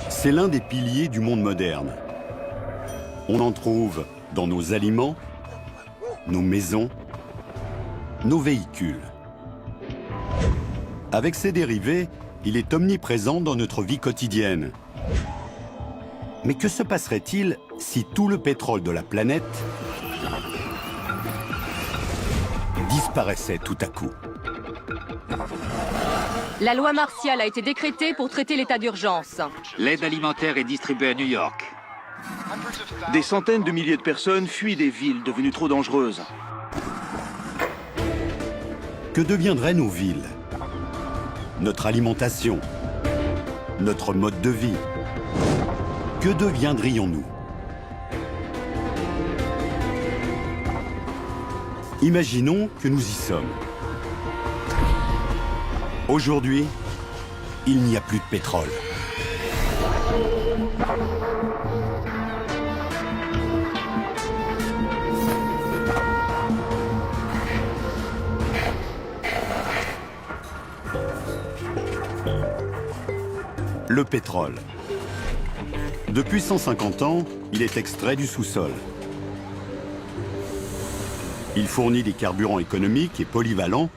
C'est l'un des piliers du monde moderne. On en trouve dans nos aliments, nos maisons, nos véhicules. Avec ses dérivés, il est omniprésent dans notre vie quotidienne. Mais que se passerait-il si tout le pétrole de la planète disparaissait tout à coup? La loi martiale a été décrétée pour traiter l'état d'urgence. L'aide alimentaire est distribuée à New York. Des centaines de milliers de personnes fuient des villes devenues trop dangereuses. Que deviendraient nos villes? Notre alimentation? Notre mode de vie? Que deviendrions-nous? Imaginons que nous y sommes. Aujourd'hui, il n'y a plus de pétrole. Le pétrole. Depuis 150 ans, il est extrait du sous-sol. Il fournit des carburants économiques et polyvalents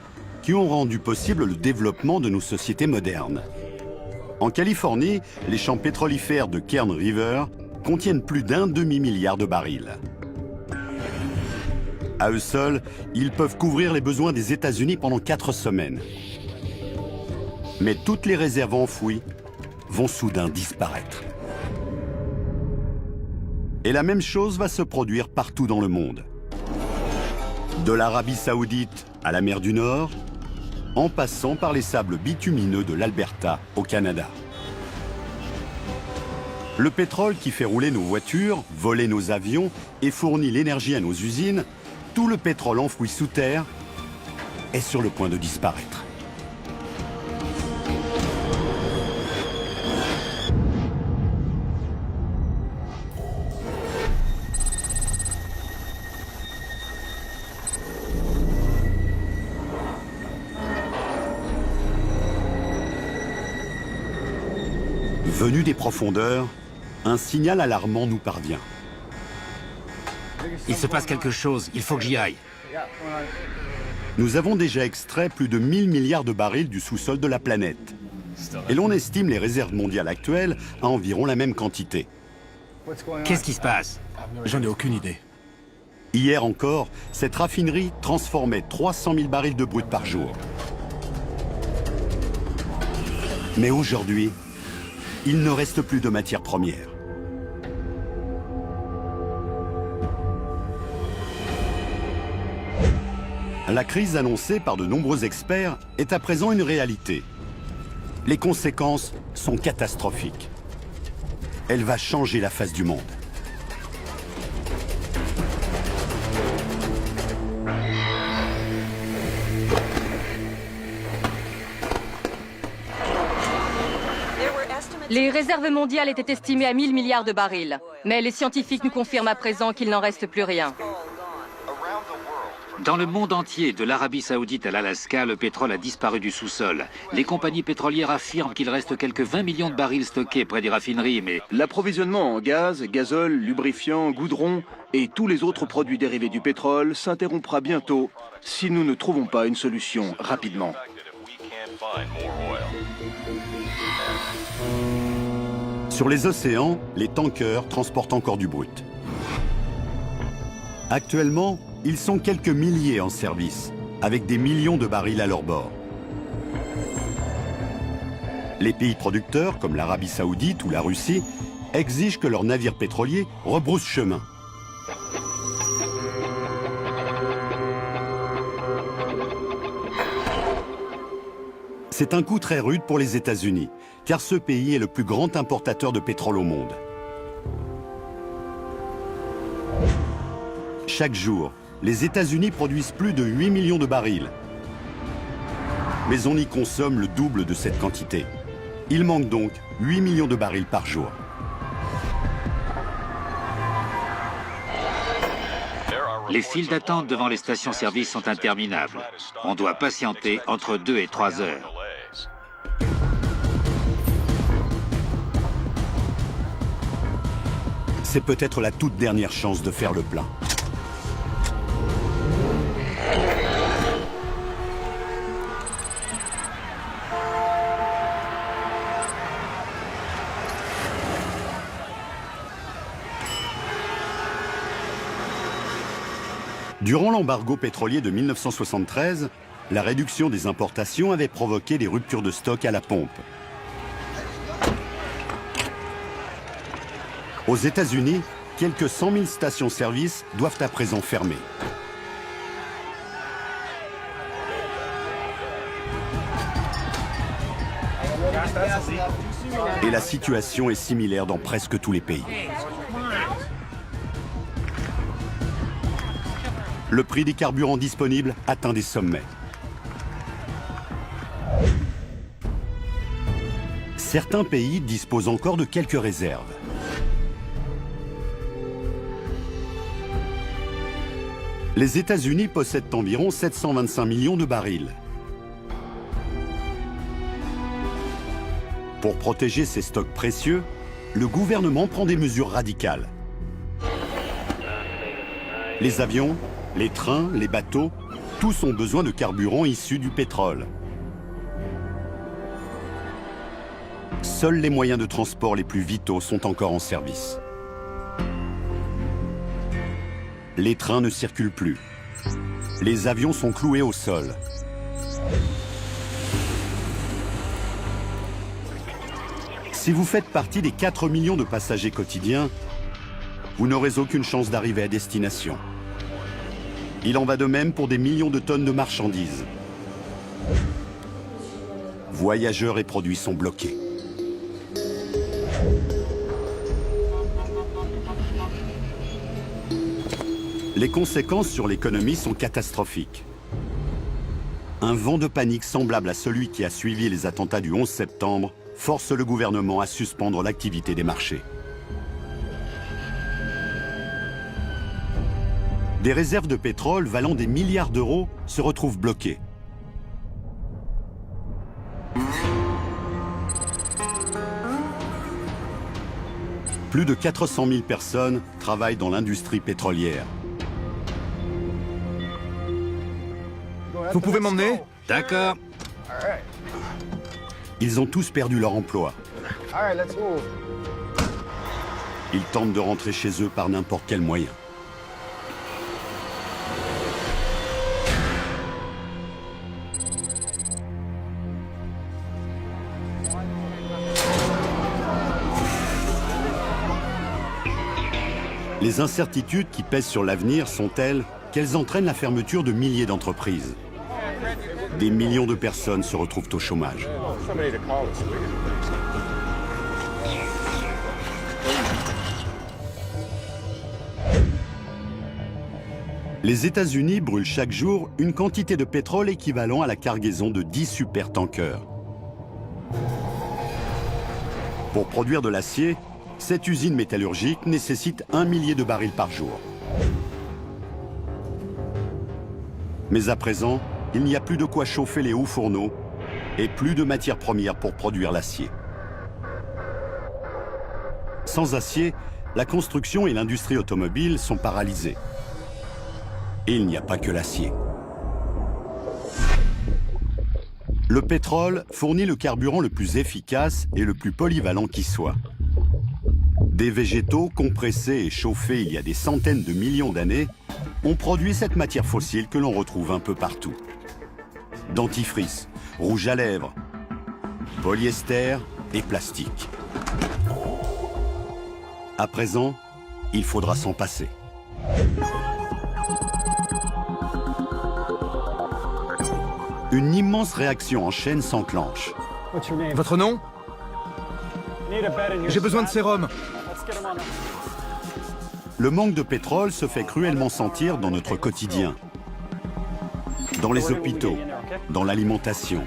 qui ont rendu possible le développement de nos sociétés modernes. En Californie, les champs pétrolifères de Kern River contiennent plus d'1 demi-milliard de barils. À eux seuls, ils peuvent couvrir les besoins des États-Unis pendant 4 semaines. Mais toutes les réserves enfouies vont soudain disparaître. Et la même chose va se produire partout dans le monde. De l'Arabie Saoudite à la mer du Nord, en passant par les sables bitumineux de l'Alberta au Canada. Le pétrole qui fait rouler nos voitures, voler nos avions et fournit l'énergie à nos usines, tout le pétrole enfoui sous terre est sur le point de disparaître. Venu des profondeurs, un signal alarmant nous parvient. Il se passe quelque chose, il faut que j'y aille. Nous avons déjà extrait plus de 1000 milliards de barils du sous-sol de la planète. Et l'on estime les réserves mondiales actuelles à environ la même quantité. Qu'est-ce qui se passe? J'en ai aucune idée. Hier encore, cette raffinerie transformait 300 000 barils de brut par jour. Mais aujourd'hui, il ne reste plus de matières premières. La crise annoncée par de nombreux experts est à présent une réalité. Les conséquences sont catastrophiques. Elle va changer la face du monde. Les réserves mondiales étaient estimées à 1000 milliards de barils. Mais les scientifiques nous confirment à présent qu'il n'en reste plus rien. Dans le monde entier, de l'Arabie Saoudite à l'Alaska, le pétrole a disparu du sous-sol. Les compagnies pétrolières affirment qu'il reste quelques 20 millions de barils stockés près des raffineries, mais L'approvisionnement en gaz, gazole, lubrifiant, goudron et tous les autres produits dérivés du pétrole s'interrompra bientôt si nous ne trouvons pas une solution rapidement. Sur les océans, les tankers transportent encore du brut. Actuellement, ils sont quelques milliers en service, avec des millions de barils à leur bord. Les pays producteurs, comme l'Arabie Saoudite ou la Russie, exigent que leurs navires pétroliers rebroussent chemin. C'est un coup très rude pour les États-Unis, car ce pays est le plus grand importateur de pétrole au monde. Chaque jour, les États-Unis produisent plus de 8 millions de barils. Mais on y consomme le double de cette quantité. Il manque donc 8 millions de barils par jour. les files d'attente devant les stations-service sont interminables. On doit patienter entre 2 et 3 heures. C'est peut-être la toute dernière chance de faire le plein. Durant l'embargo pétrolier de 1973, la réduction des importations avait provoqué des ruptures de stock à la pompe. Aux États-Unis, quelques 100 000 stations-service doivent à présent fermer. Et la situation est similaire dans presque tous les pays. Le prix des carburants disponibles atteint des sommets. Certains pays disposent encore de quelques réserves. Les États-Unis possèdent environ 725 millions de barils. Pour protéger ces stocks précieux, le gouvernement prend des mesures radicales. Les avions, les trains, les bateaux, tous ont besoin de carburant issu du pétrole. Seuls les moyens de transport les plus vitaux sont encore en service. Les trains ne circulent plus. Les avions sont cloués au sol. Si vous faites partie des 4 millions de passagers quotidiens, vous n'aurez aucune chance d'arriver à destination. Il en va de même pour des millions de tonnes de marchandises. Voyageurs et produits sont bloqués. Les conséquences sur l'économie sont catastrophiques. Un vent de panique semblable à celui qui a suivi les attentats du 11 septembre force le gouvernement à suspendre l'activité des marchés. Des réserves de pétrole valant des milliards d'euros se retrouvent bloquées. Plus de 400 000 personnes travaillent dans l'industrie pétrolière. Vous pouvez m'emmener? D'accord. Ils ont tous perdu leur emploi. Ils tentent de rentrer chez eux par n'importe quel moyen. Les incertitudes qui pèsent sur l'avenir sont telles qu'elles entraînent la fermeture de milliers d'entreprises. Des millions de personnes se retrouvent au chômage. Les États-Unis brûlent chaque jour une quantité de pétrole équivalent à la cargaison de 10 supertankers. Pour produire de l'acier, cette usine métallurgique nécessite 1 millier de barils par jour. Mais à présent, il n'y a plus de quoi chauffer les hauts fourneaux et plus de matières premières pour produire l'acier. Sans acier, la construction et l'industrie automobile sont paralysées. Et il n'y a pas que l'acier. Le pétrole fournit le carburant le plus efficace et le plus polyvalent qui soit. Des végétaux compressés et chauffés il y a des centaines de millions d'années ont produit cette matière fossile que l'on retrouve un peu partout. Dentifrice, rouge à lèvres, polyester et plastique. À présent, il faudra s'en passer. Une immense réaction en chaîne s'enclenche. Votre nom? J'ai besoin de sérum. Le manque de pétrole se fait cruellement sentir dans notre quotidien. Dans les hôpitaux, dans l'alimentation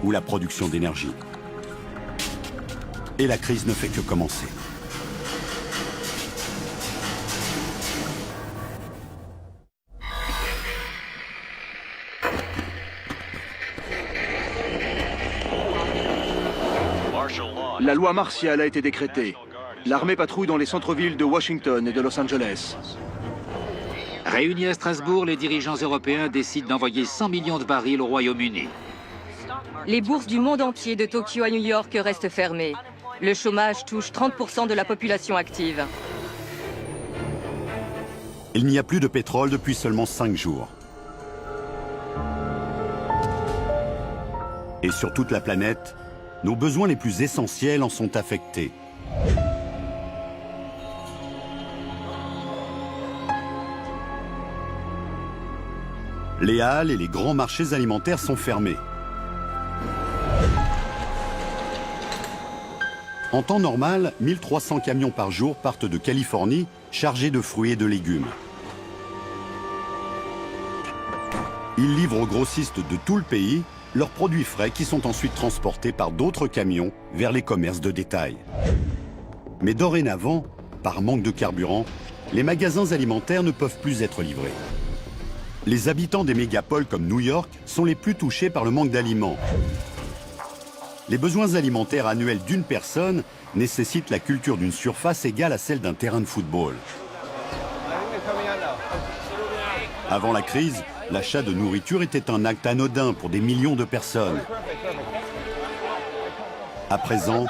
ou la production d'énergie. Et la crise ne fait que commencer. La loi martiale a été décrétée. L'armée patrouille dans les centres-villes de Washington et de Los Angeles. Réunis à Strasbourg, les dirigeants européens décident d'envoyer 100 millions de barils au Royaume-Uni. Les bourses du monde entier, de Tokyo à New York, restent fermées. Le chômage touche 30% de la population active. Il n'y a plus de pétrole depuis seulement 5 jours. Et sur toute la planète, nos besoins les plus essentiels en sont affectés. Les halles et les grands marchés alimentaires sont fermés. En temps normal, 1300 camions par jour partent de Californie chargés de fruits et de légumes. Ils livrent aux grossistes de tout le pays leurs produits frais qui sont ensuite transportés par d'autres camions vers les commerces de détail. Mais dorénavant, par manque de carburant, les magasins alimentaires ne peuvent plus être livrés. Les habitants des mégapoles comme New York sont les plus touchés par le manque d'aliments. Les besoins alimentaires annuels d'une personne nécessitent la culture d'une surface égale à celle d'un terrain de football. Avant la crise, l'achat de nourriture était un acte anodin pour des millions de personnes. À présent,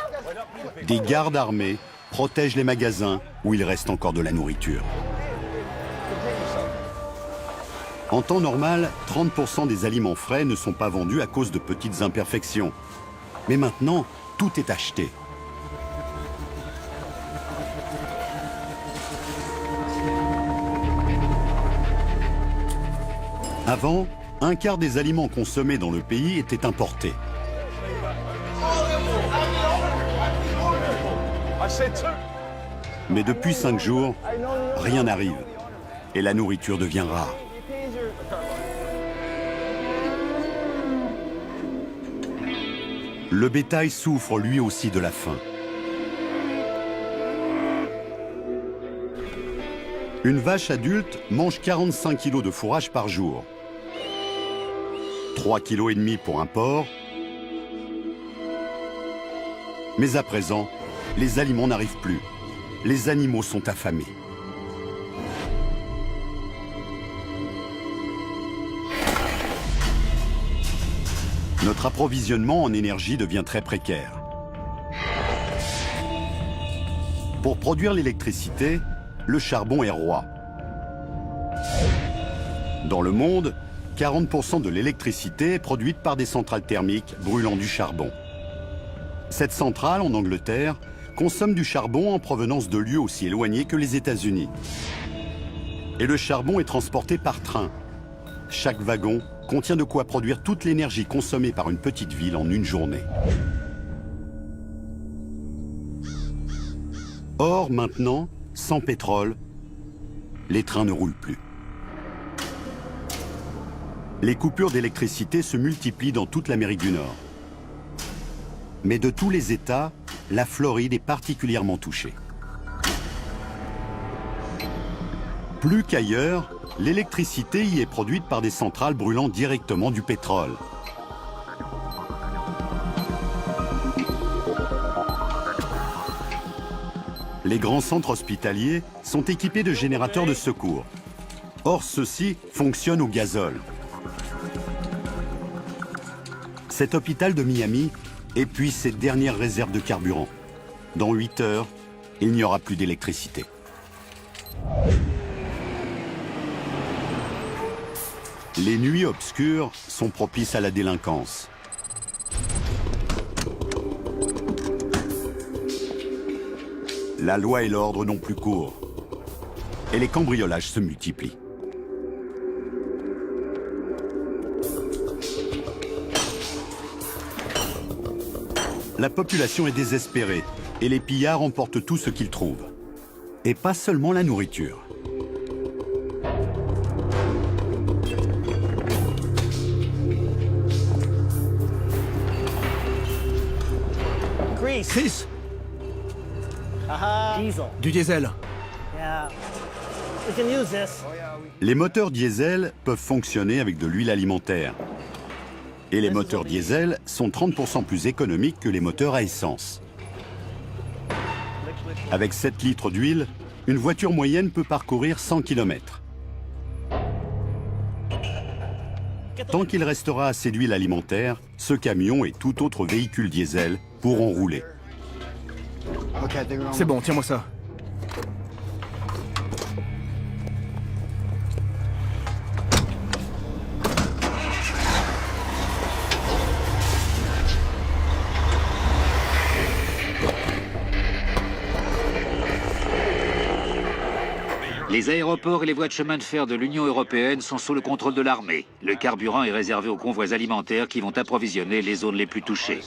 des gardes armés protègent les magasins où il reste encore de la nourriture. En temps normal, 30% des aliments frais ne sont pas vendus à cause de petites imperfections. Mais maintenant, tout est acheté. Avant, un quart des aliments consommés dans le pays étaient importés. Mais depuis 5 jours, rien n'arrive. Et la nourriture devient rare. Le bétail souffre lui aussi de la faim. Une vache adulte mange 45 kg de fourrage par jour. 3,5 kg pour un porc. Mais à présent, les aliments n'arrivent plus. Les animaux sont affamés. Notre approvisionnement en énergie devient très précaire. Pour produire l'électricité, le charbon est roi. Dans le monde, 40% de l'électricité est produite par des centrales thermiques brûlant du charbon. Cette centrale, en Angleterre, consomme du charbon en provenance de lieux aussi éloignés que les États-Unis. Et le charbon est transporté par train. Chaque wagon contient de quoi produire toute l'énergie consommée par une petite ville en une journée. Or, maintenant, sans pétrole, les trains ne roulent plus. Les coupures d'électricité se multiplient dans toute l'Amérique du Nord. Mais de tous les États, la Floride est particulièrement touchée. Plus qu'ailleurs, l'électricité y est produite par des centrales brûlant directement du pétrole. Les grands centres hospitaliers sont équipés de générateurs de secours. Or, ceux-ci fonctionnent au gazole. Cet hôpital de Miami épuise ses dernières réserves de carburant. Dans 8 heures, il n'y aura plus d'électricité. Les nuits obscures sont propices à la délinquance. La loi et l'ordre n'ont plus cours. Et les cambriolages se multiplient. La population est désespérée et les pillards emportent tout ce qu'ils trouvent. Et pas seulement la nourriture. Chris, du diesel. Les moteurs diesel peuvent fonctionner avec de l'huile alimentaire. Et les moteurs diesel sont 30% plus économiques que les moteurs à essence. Avec 7 litres d'huile, une voiture moyenne peut parcourir 100 km. Tant qu'il restera assez d'huile alimentaire, ce camion et tout autre véhicule diesel pourront rouler. C'est bon, tiens-moi ça. Les aéroports et les voies de chemin de fer de l'Union européenne sont sous le contrôle de l'armée. Le carburant est réservé aux convois alimentaires qui vont approvisionner les zones les plus touchées.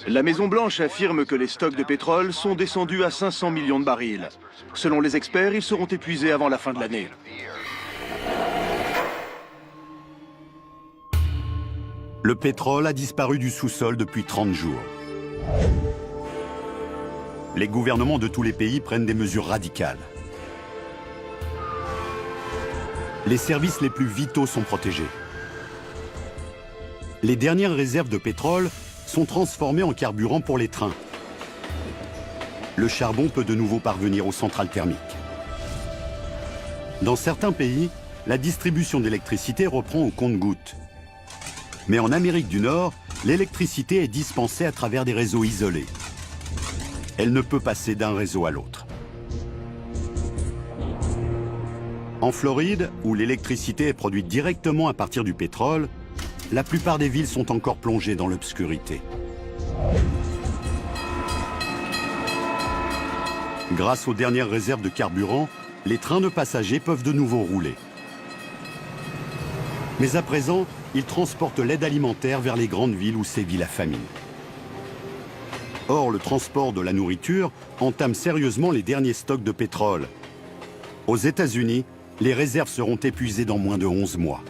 La Maison-Blanche affirme que les stocks de pétrole sont descendus à 500 millions de barils. Selon les experts, ils seront épuisés avant la fin de l'année. Le pétrole a disparu du sous-sol depuis 30 jours. Les gouvernements de tous les pays prennent des mesures radicales. Les services les plus vitaux sont protégés. Les dernières réserves de pétrole sont transformées en carburant pour les trains. Le charbon peut de nouveau parvenir aux centrales thermiques. Dans certains pays, la distribution d'électricité reprend au compte-gouttes. Mais en Amérique du Nord, l'électricité est dispensée à travers des réseaux isolés. Elle ne peut passer d'un réseau à l'autre. En Floride, où l'électricité est produite directement à partir du pétrole, la plupart des villes sont encore plongées dans l'obscurité. Grâce aux dernières réserves de carburant, les trains de passagers peuvent de nouveau rouler. Mais à présent, ils transportent l'aide alimentaire vers les grandes villes où sévit la famine. Or, le transport de la nourriture entame sérieusement les derniers stocks de pétrole. Aux États-Unis, les réserves seront épuisées dans moins de 11 mois.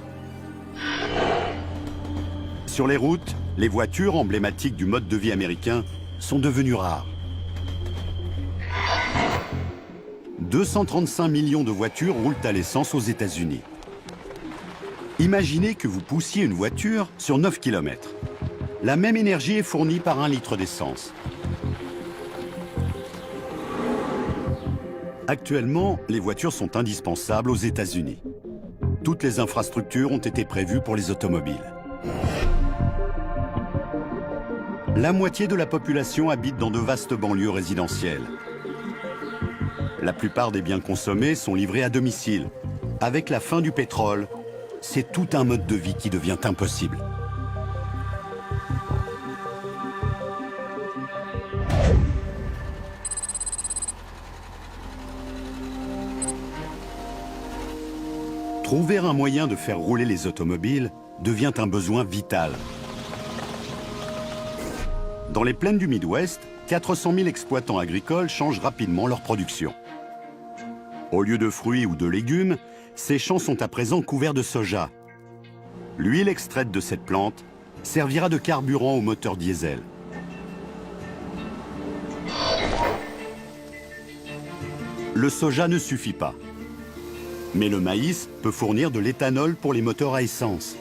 Sur les routes, les voitures emblématiques du mode de vie américain sont devenues rares. 235 millions de voitures roulent à l'essence aux États-Unis. Imaginez que vous poussiez une voiture sur 9 km. La même énergie est fournie par 1 litre d'essence. Actuellement, les voitures sont indispensables aux États-Unis. Toutes les infrastructures ont été prévues pour les automobiles. La moitié de la population habite dans de vastes banlieues résidentielles. La plupart des biens consommés sont livrés à domicile. Avec la fin du pétrole, c'est tout un mode de vie qui devient impossible. Trouver un moyen de faire rouler les automobiles devient un besoin vital. Dans les plaines du Midwest, 400 000 exploitants agricoles changent rapidement leur production. Au lieu de fruits ou de légumes, ces champs sont à présent couverts de soja. L'huile extraite de cette plante servira de carburant au moteur diesel. Le soja ne suffit pas. Mais le maïs peut fournir de l'éthanol pour les moteurs à essence.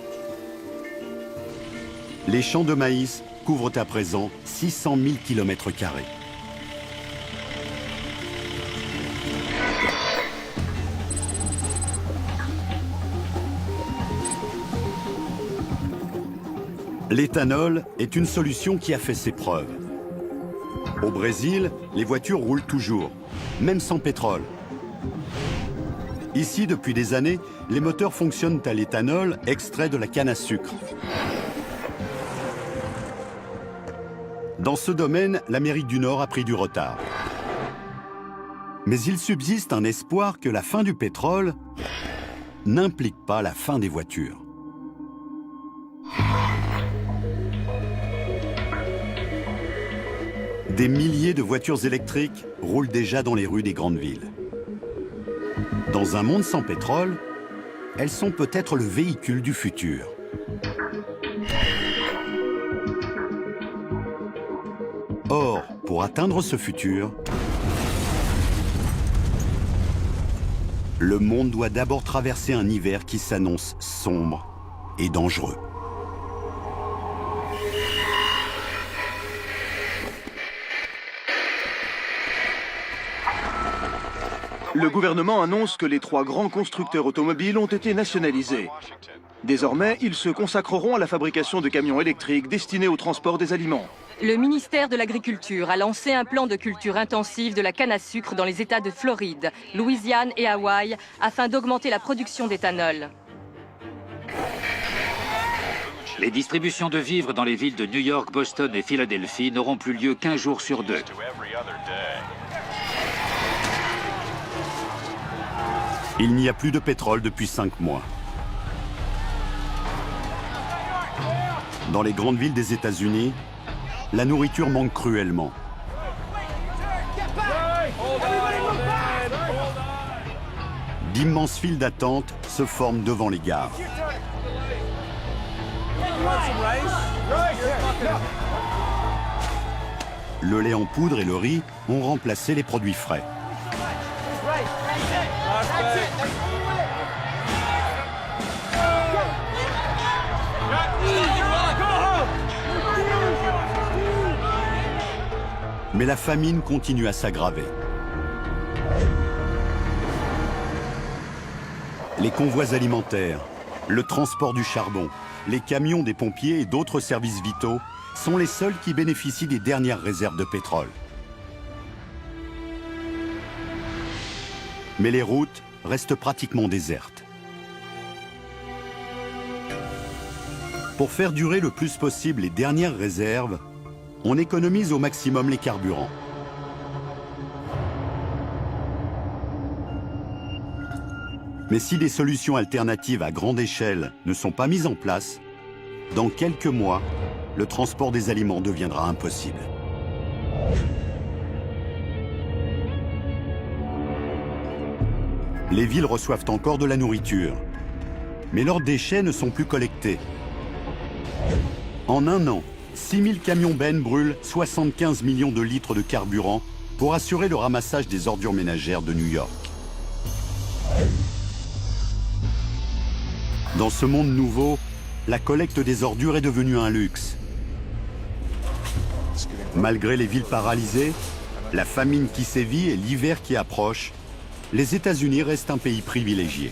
Les champs de maïs couvrent à présent 600 000 km². L'éthanol est une solution qui a fait ses preuves. Au Brésil, les voitures roulent toujours, même sans pétrole. Ici, depuis des années, les moteurs fonctionnent à l'éthanol extrait de la canne à sucre. Dans ce domaine, l'Amérique du Nord a pris du retard. Mais il subsiste un espoir que la fin du pétrole n'implique pas la fin des voitures. Des milliers de voitures électriques roulent déjà dans les rues des grandes villes. Dans un monde sans pétrole, elles sont peut-être le véhicule du futur. Or, pour atteindre ce futur, le monde doit d'abord traverser un hiver qui s'annonce sombre et dangereux. Le gouvernement annonce que les 3 grands constructeurs automobiles ont été nationalisés. Désormais, ils se consacreront à la fabrication de camions électriques destinés au transport des aliments. Le ministère de l'Agriculture a lancé un plan de culture intensive de la canne à sucre dans les États de Floride, Louisiane et Hawaï afin d'augmenter la production d'éthanol. Les distributions de vivres dans les villes de New York, Boston et Philadelphie n'auront plus lieu qu'1 jour sur 2. Il n'y a plus de pétrole depuis 5 mois. Dans les grandes villes des États-Unis, la nourriture manque cruellement. D'immenses files d'attente se forment devant les gares. Le lait en poudre et le riz ont remplacé les produits frais. Mais la famine continue à s'aggraver. Les convois alimentaires, le transport du charbon, les camions des pompiers et d'autres services vitaux sont les seuls qui bénéficient des dernières réserves de pétrole. Mais les routes restent pratiquement désertes. Pour faire durer le plus possible les dernières réserves, on économise au maximum les carburants. Mais si des solutions alternatives à grande échelle ne sont pas mises en place, dans quelques mois, le transport des aliments deviendra impossible. Les villes reçoivent encore de la nourriture, mais leurs déchets ne sont plus collectés. En un an, 6000 camions bennes brûlent 75 millions de litres de carburant pour assurer le ramassage des ordures ménagères de New York. Dans ce monde nouveau, la collecte des ordures est devenue un luxe. Malgré les villes paralysées, la famine qui sévit et l'hiver qui approche, les États-Unis restent un pays privilégié.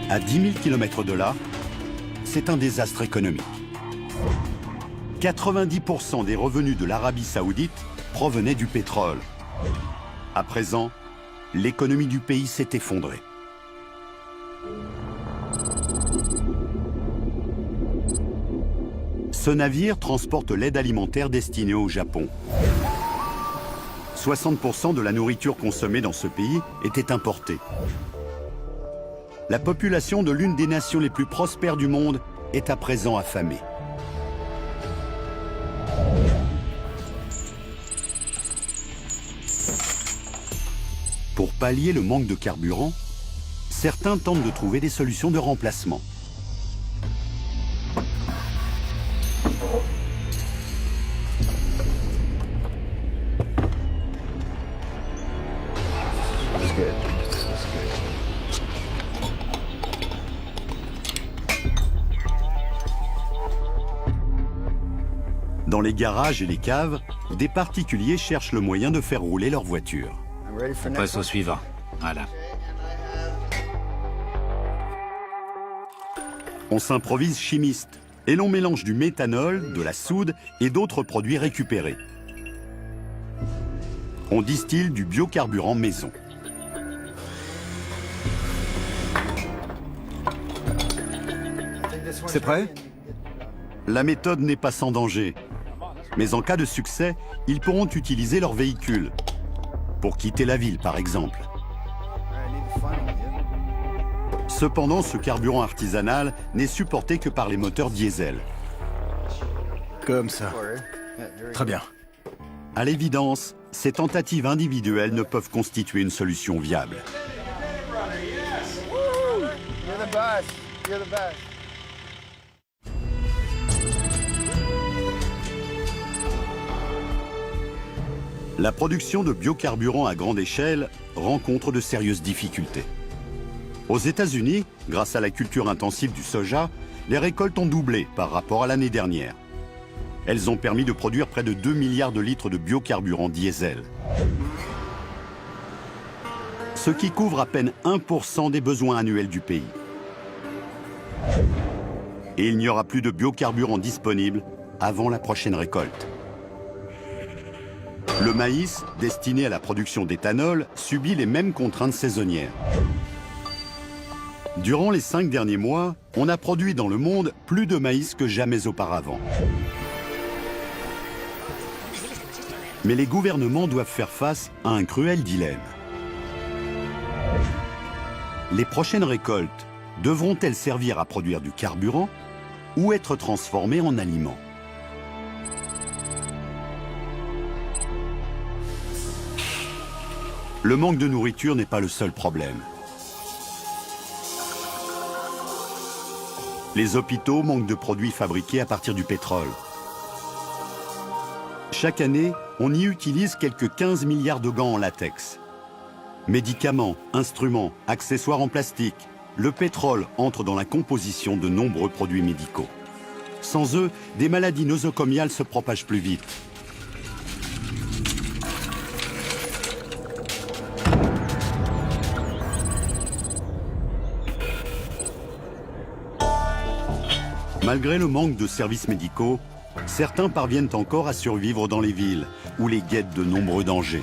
À 10 000 km de là, c'est un désastre économique. 90% des revenus de l'Arabie Saoudite provenaient du pétrole. À présent, l'économie du pays s'est effondrée. Ce navire transporte l'aide alimentaire destinée au Japon. 60% de la nourriture consommée dans ce pays était importée. La population de l'une des nations les plus prospères du monde est à présent affamée. Pour pallier le manque de carburant, certains tentent de trouver des solutions de remplacement. Dans les garages et les caves, des particuliers cherchent le moyen de faire rouler leur voiture. On passe au suivant. Voilà. On s'improvise chimiste et l'on mélange du méthanol, de la soude et d'autres produits récupérés. On distille du biocarburant maison. C'est prêt? La méthode n'est pas sans danger. Mais en cas de succès, ils pourront utiliser leur véhicule. Pour quitter la ville, par exemple. Cependant, ce carburant artisanal n'est supporté que par les moteurs diesel. Comme ça. Très bien. À l'évidence, ces tentatives individuelles ne peuvent constituer une solution viable. La production de biocarburants à grande échelle rencontre de sérieuses difficultés. Aux États-Unis, grâce à la culture intensive du soja, les récoltes ont doublé par rapport à l'année dernière. Elles ont permis de produire près de 2 milliards de litres de biocarburant diesel, ce qui couvre à peine 1% des besoins annuels du pays. Et il n'y aura plus de biocarburant disponible avant la prochaine récolte. Le maïs, destiné à la production d'éthanol, subit les mêmes contraintes saisonnières. Durant les 5 derniers mois, on a produit dans le monde plus de maïs que jamais auparavant. Mais les gouvernements doivent faire face à un cruel dilemme. Les prochaines récoltes devront-elles servir à produire du carburant ou être transformées en aliments? Le manque de nourriture n'est pas le seul problème. Les hôpitaux manquent de produits fabriqués à partir du pétrole. Chaque année, on y utilise quelques 15 milliards de gants en latex. Médicaments, instruments, accessoires en plastique, le pétrole entre dans la composition de nombreux produits médicaux. Sans eux, des maladies nosocomiales se propagent plus vite. Malgré le manque de services médicaux, certains parviennent encore à survivre dans les villes, où les guettent de nombreux dangers.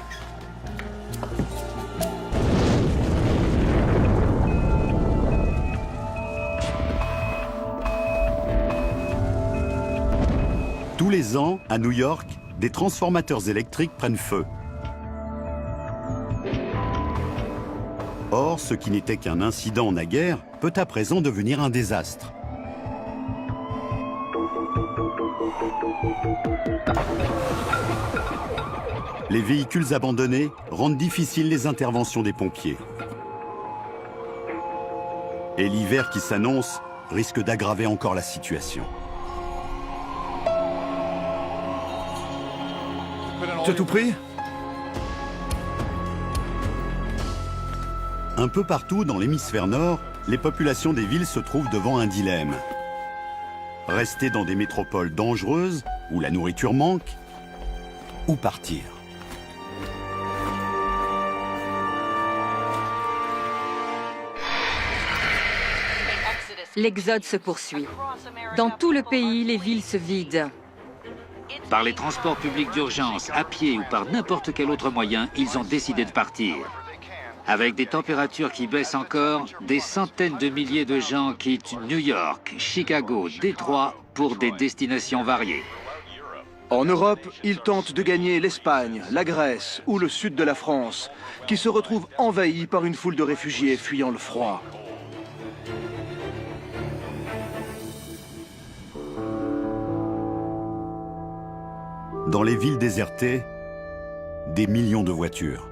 Tous les ans, à New York, des transformateurs électriques prennent feu. Or, ce qui n'était qu'un incident naguère peut à présent devenir un désastre. Les véhicules abandonnés rendent difficiles les interventions des pompiers. Et l'hiver qui s'annonce risque d'aggraver encore la situation. Tu as tout pris? Un peu partout dans l'hémisphère nord, les populations des villes se trouvent devant un dilemme. Rester dans des métropoles dangereuses, où la nourriture manque, ou partir. L'exode se poursuit. Dans tout le pays, les villes se vident. Par les transports publics d'urgence, à pied ou par n'importe quel autre moyen, ils ont décidé de partir. Avec des températures qui baissent encore, des centaines de milliers de gens quittent New York, Chicago, Détroit pour des destinations variées. En Europe, ils tentent de gagner l'Espagne, la Grèce ou le sud de la France, qui se retrouvent envahis par une foule de réfugiés fuyant le froid. Dans les villes désertées, des millions de voitures.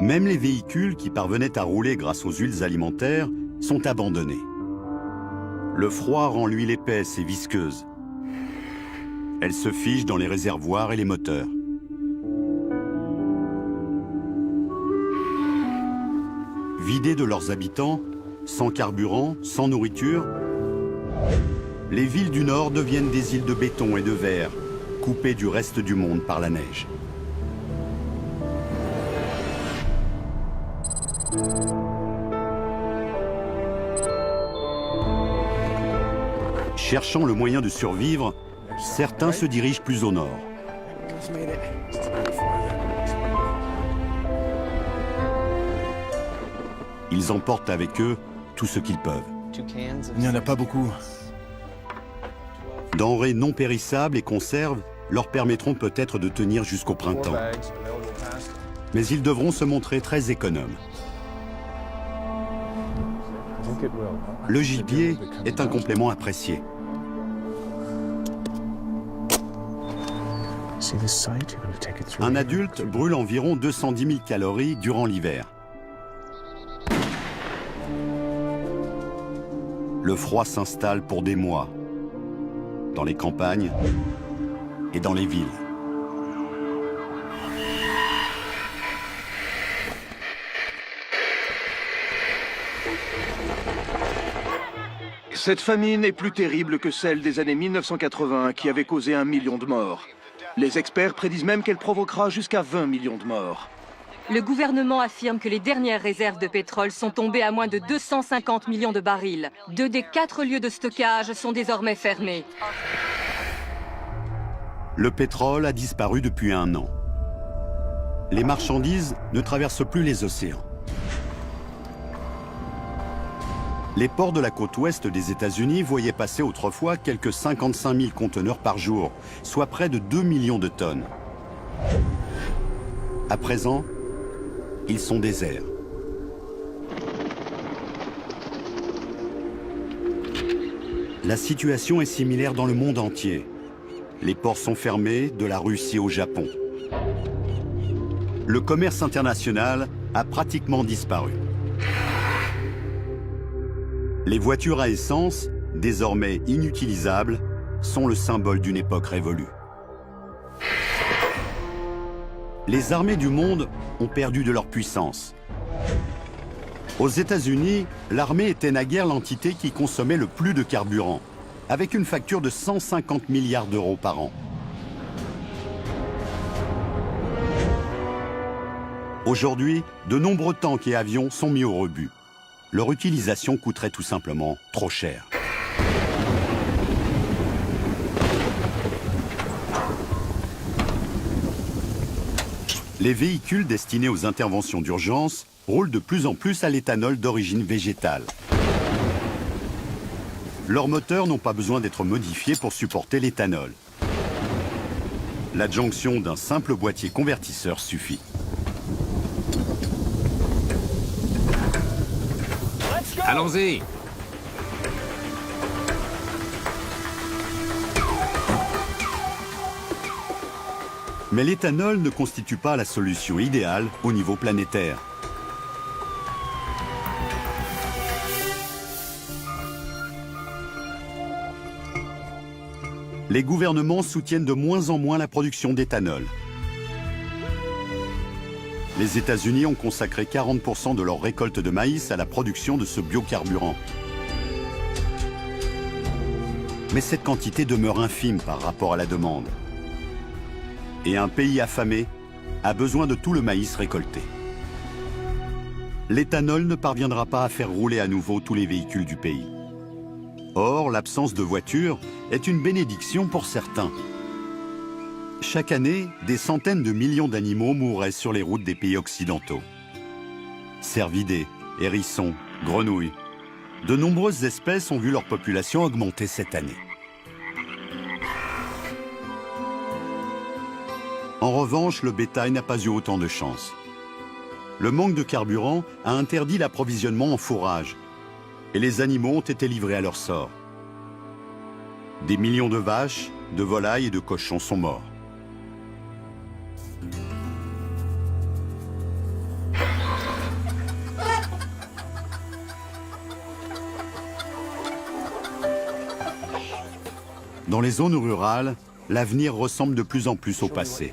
Même les véhicules qui parvenaient à rouler grâce aux huiles alimentaires sont abandonnés. Le froid rend l'huile épaisse et visqueuse. Elle se fige dans les réservoirs et les moteurs. Vidés de leurs habitants, sans carburant, sans nourriture, les villes du Nord deviennent des îles de béton et de verre, coupées du reste du monde par la neige. Cherchant le moyen de survivre, certains se dirigent plus au nord. Ils emportent avec eux tout ce qu'ils peuvent. Il n'y en a pas beaucoup. Denrées non périssables et conserves leur permettront peut-être de tenir jusqu'au printemps. Mais ils devront se montrer très économes. Le gibier est un complément apprécié. Un adulte brûle environ 210 000 calories durant l'hiver. Le froid s'installe pour des mois, dans les campagnes et dans les villes. Cette famine est plus terrible que celle des années 1980 qui avait causé 1 million de morts. Les experts prédisent même qu'elle provoquera jusqu'à 20 millions de morts. Le gouvernement affirme que les dernières réserves de pétrole sont tombées à moins de 250 millions de barils. 2 des 4 lieux de stockage sont désormais fermés. Le pétrole a disparu depuis 1 an. Les marchandises ne traversent plus les océans. Les ports de la côte ouest des États-Unis voyaient passer autrefois quelques 55 000 conteneurs par jour, soit près de 2 millions de tonnes. À présent, ils sont déserts. La situation est similaire dans le monde entier. Les ports sont fermés, de la Russie au Japon. Le commerce international a pratiquement disparu. Les voitures à essence, désormais inutilisables, sont le symbole d'une époque révolue. Les armées du monde ont perdu de leur puissance. Aux États-Unis, l'armée était naguère l'entité qui consommait le plus de carburant, avec une facture de 150 milliards d'euros par an. Aujourd'hui, de nombreux tanks et avions sont mis au rebut. Leur utilisation coûterait tout simplement trop cher. Les véhicules destinés aux interventions d'urgence roulent de plus en plus à l'éthanol d'origine végétale. Leurs moteurs n'ont pas besoin d'être modifiés pour supporter l'éthanol. L'adjonction d'un simple boîtier convertisseur suffit. Allons-y. Mais l'éthanol ne constitue pas la solution idéale au niveau planétaire. Les gouvernements soutiennent de moins en moins la production d'éthanol. Les États-Unis ont consacré 40% de leur récolte de maïs à la production de ce biocarburant. Mais cette quantité demeure infime par rapport à la demande. Et un pays affamé a besoin de tout le maïs récolté. L'éthanol ne parviendra pas à faire rouler à nouveau tous les véhicules du pays. Or, l'absence de voitures est une bénédiction pour certains. Chaque année, des centaines de millions d'animaux mourraient sur les routes des pays occidentaux. Cervidés, hérissons, grenouilles. De nombreuses espèces ont vu leur population augmenter cette année. En revanche, le bétail n'a pas eu autant de chance. Le manque de carburant a interdit l'approvisionnement en fourrage et les animaux ont été livrés à leur sort. Des millions de vaches, de volailles et de cochons sont morts. Dans les zones rurales, l'avenir ressemble de plus en plus au passé.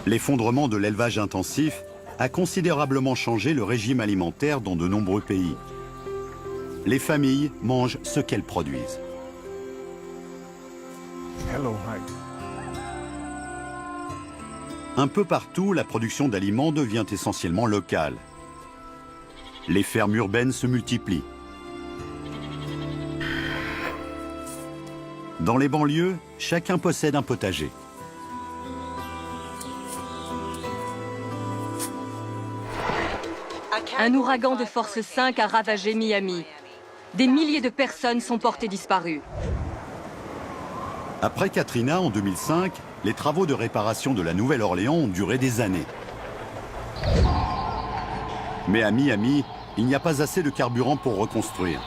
L'effondrement de l'élevage intensif a considérablement changé le régime alimentaire dans de nombreux pays. Les familles mangent ce qu'elles produisent. Un peu partout, la production d'aliments devient essentiellement locale. Les fermes urbaines se multiplient. Dans les banlieues, chacun possède un potager. Un ouragan de force 5 a ravagé Miami. Des milliers de personnes sont portées disparues. Après Katrina en 2005, les travaux de réparation de la Nouvelle-Orléans ont duré des années. Mais à Miami, il n'y a pas assez de carburant pour reconstruire.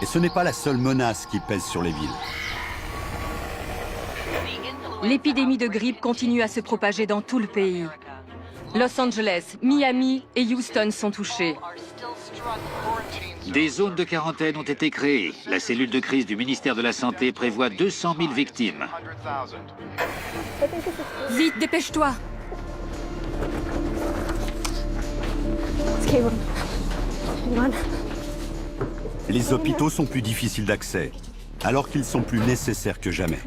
Et ce n'est pas la seule menace qui pèse sur les villes. L'épidémie de grippe continue à se propager dans tout le pays. Los Angeles, Miami et Houston sont touchés. Des zones de quarantaine ont été créées. La cellule de crise du ministère de la Santé prévoit 200 000 victimes. Vite, dépêche-toi! Les hôpitaux sont plus difficiles d'accès, alors qu'ils sont plus nécessaires que jamais.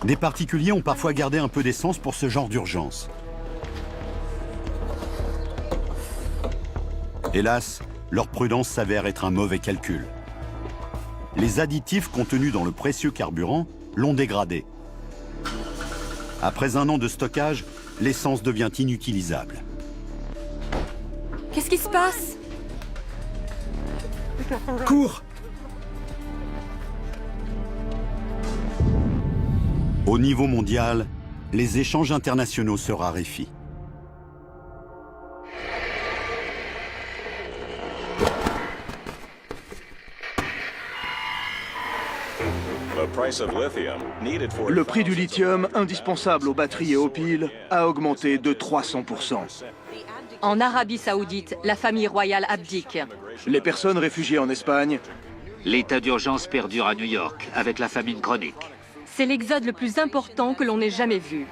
Des particuliers ont parfois gardé un peu d'essence pour ce genre d'urgence. Hélas, leur prudence s'avère être un mauvais calcul. Les additifs contenus dans le précieux carburant l'ont dégradé. Après un an de stockage, l'essence devient inutilisable. Qu'est-ce qui se passe? Cours! Au niveau mondial, les échanges internationaux se raréfient. Le prix du lithium, indispensable aux batteries et aux piles, a augmenté de 300%. En Arabie Saoudite, la famille royale abdique. Les personnes réfugiées en Espagne, L'état d'urgence perdure à New York, avec la famine chronique. C'est l'exode le plus important que l'on ait jamais vu.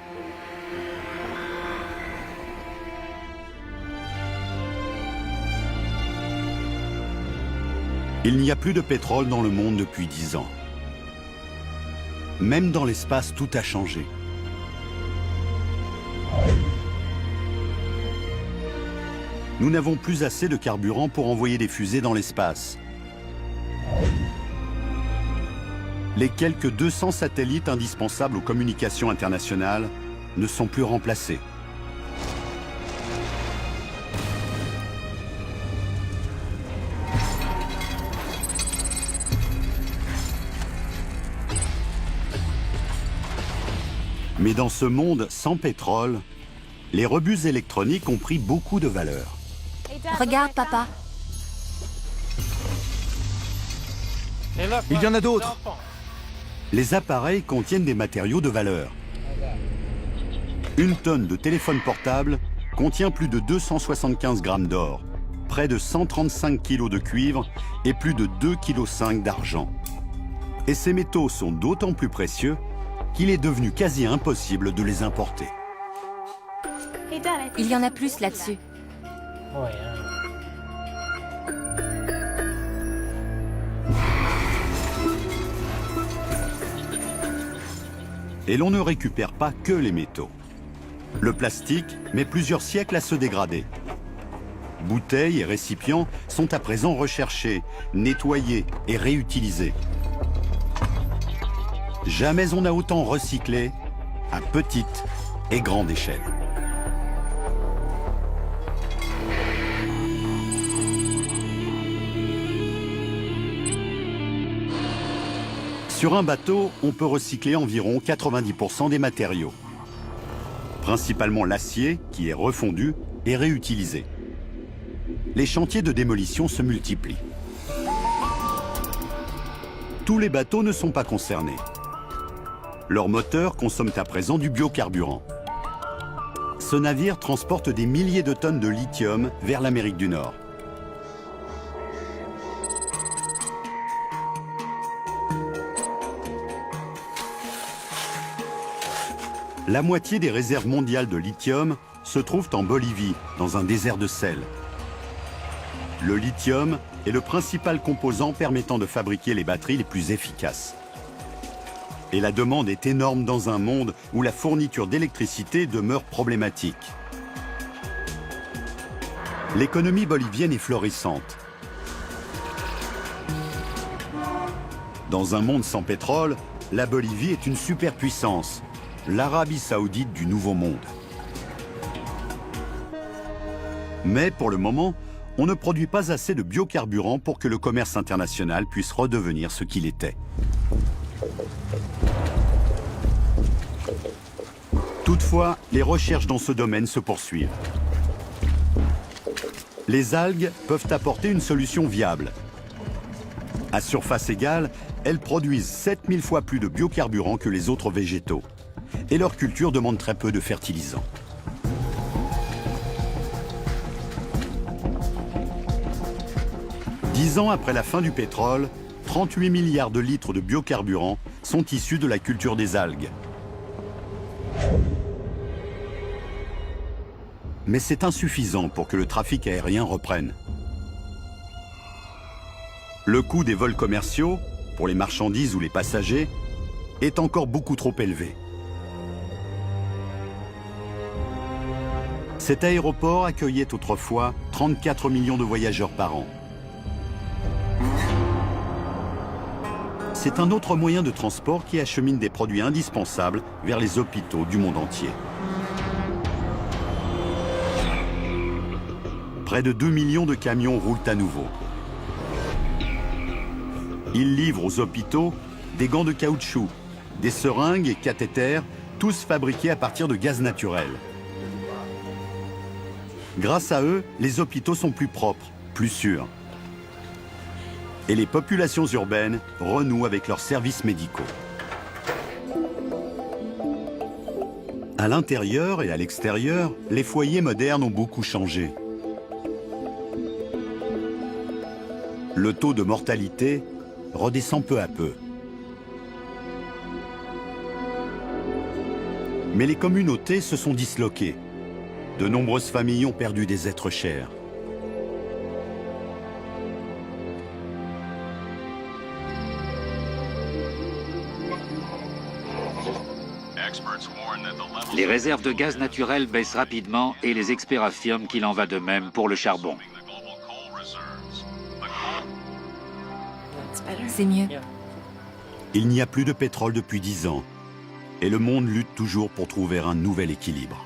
Il n'y a plus de pétrole dans le monde depuis 10 ans. Même dans l'espace, tout a changé. Nous n'avons plus assez de carburant pour envoyer des fusées dans l'espace. Les quelques 200 satellites indispensables aux communications internationales ne sont plus remplacés. Mais dans ce monde sans pétrole, les rebus électroniques ont pris beaucoup de valeur. Regarde, papa. Il y en a d'autres! Les appareils contiennent des matériaux de valeur. Une tonne de téléphone portable contient plus de 275 grammes d'or, près de 135 kg de cuivre et plus de 2,5 kg d'argent. Et ces métaux sont d'autant plus précieux qu'il est devenu quasi impossible de les importer. Il y en a plus là-dessus. Et l'on ne récupère pas que les métaux. Le plastique met plusieurs siècles à se dégrader. Bouteilles et récipients sont à présent recherchés, nettoyés et réutilisés. Jamais on n'a autant recyclé à petite et grande échelle. Sur un bateau, on peut recycler environ 90% des matériaux. Principalement l'acier, qui est refondu et réutilisé. Les chantiers de démolition se multiplient. Tous les bateaux ne sont pas concernés. Leurs moteurs consomment à présent du biocarburant. Ce navire transporte des milliers de tonnes de lithium vers l'Amérique du Nord. La moitié des réserves mondiales de lithium se trouvent en Bolivie, dans un désert de sel. Le lithium est le principal composant permettant de fabriquer les batteries les plus efficaces. Et la demande est énorme dans un monde où la fourniture d'électricité demeure problématique. L'économie bolivienne est florissante. Dans un monde sans pétrole, la Bolivie est une superpuissance, l'Arabie Saoudite du Nouveau Monde. Mais pour le moment, on ne produit pas assez de biocarburant pour que le commerce international puisse redevenir ce qu'il était. Toutefois, les recherches dans ce domaine se poursuivent. Les algues peuvent apporter une solution viable. À surface égale, elles produisent 7000 fois plus de biocarburant que les autres végétaux. Et leur culture demande très peu de fertilisants. Dix ans après la fin du pétrole, 38 milliards de litres de biocarburant sont issus de la culture des algues. Mais c'est insuffisant pour que le trafic aérien reprenne. Le coût des vols commerciaux, pour les marchandises ou les passagers, est encore beaucoup trop élevé. Cet aéroport accueillait autrefois 34 millions de voyageurs par an. C'est un autre moyen de transport qui achemine des produits indispensables vers les hôpitaux du monde entier. Près de 2 millions de camions roulent à nouveau. Ils livrent aux hôpitaux des gants de caoutchouc, des seringues et cathéters, tous fabriqués à partir de gaz naturel. Grâce à eux, les hôpitaux sont plus propres, plus sûrs. Et les populations urbaines renouent avec leurs services médicaux. À l'intérieur et à l'extérieur, les foyers modernes ont beaucoup changé. Le taux de mortalité redescend peu à peu. Mais les communautés se sont disloquées. De nombreuses familles ont perdu des êtres chers. Les réserves de gaz naturel baissent rapidement et les experts affirment qu'il en va de même pour le charbon. C'est mieux. Il n'y a plus de pétrole depuis 10 ans. Et le monde lutte toujours pour trouver un nouvel équilibre.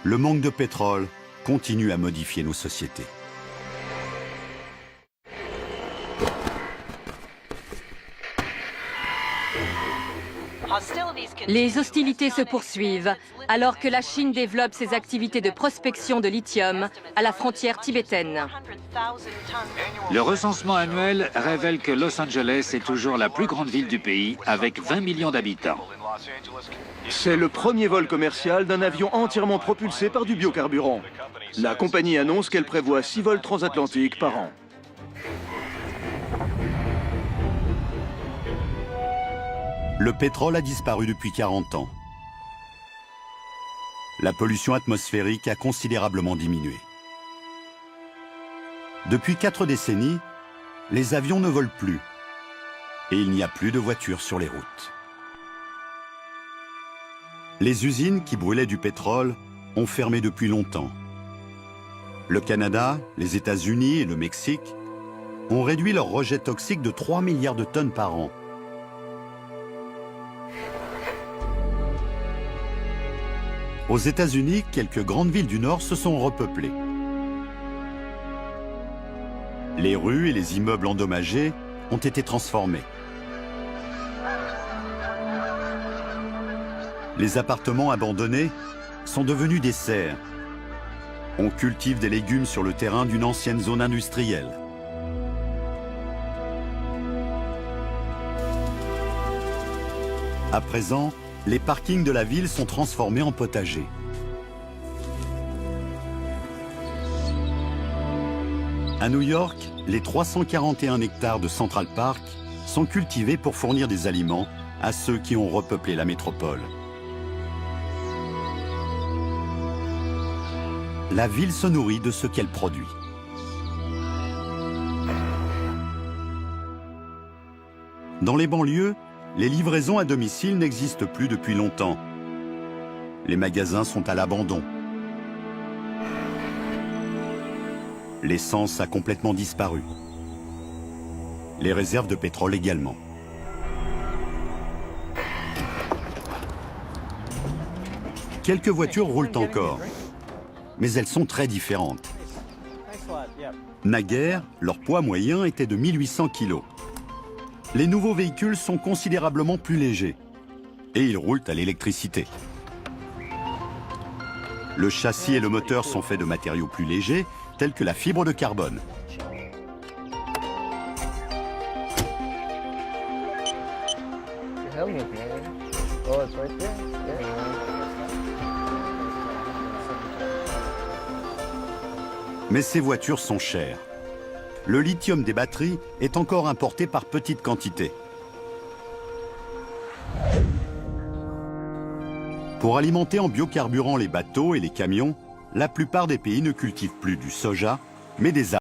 Le manque de pétrole continue à modifier nos sociétés. Les hostilités se poursuivent alors que la Chine développe ses activités de prospection de lithium à la frontière tibétaine. Le recensement annuel révèle que Los Angeles est toujours la plus grande ville du pays avec 20 millions d'habitants. C'est le premier vol commercial d'un avion entièrement propulsé par du biocarburant. La compagnie annonce qu'elle prévoit 6 vols transatlantiques par an. Le pétrole a disparu depuis 40 ans. La pollution atmosphérique a considérablement diminué. Depuis 4 décennies, les avions ne volent plus. Et il n'y a plus de voitures sur les routes. Les usines qui brûlaient du pétrole ont fermé depuis longtemps. Le Canada, les États-Unis et le Mexique ont réduit leurs rejets toxiques de 3 milliards de tonnes par an. Aux États-Unis, quelques grandes villes du Nord se sont repeuplées. Les rues et les immeubles endommagés ont été transformés. Les appartements abandonnés sont devenus des serres. On cultive des légumes sur le terrain d'une ancienne zone industrielle. À présent, les parkings de la ville sont transformés en potagers. À New York, les 341 hectares de Central Park sont cultivés pour fournir des aliments à ceux qui ont repeuplé la métropole. La ville se nourrit de ce qu'elle produit. Dans les banlieues, les livraisons à domicile n'existent plus depuis longtemps. Les magasins sont à l'abandon. L'essence a complètement disparu. Les réserves de pétrole également. Quelques voitures roulent encore, mais elles sont très différentes. Naguère, leur poids moyen était de 1800 kg. Les nouveaux véhicules sont considérablement plus légers et ils roulent à l'électricité. Le châssis et le moteur sont faits de matériaux plus légers, tels que la fibre de carbone. Mais ces voitures sont chères. Le lithium des batteries est encore importé par petites quantités. Pour alimenter en biocarburant les bateaux et les camions, la plupart des pays ne cultivent plus du soja, mais des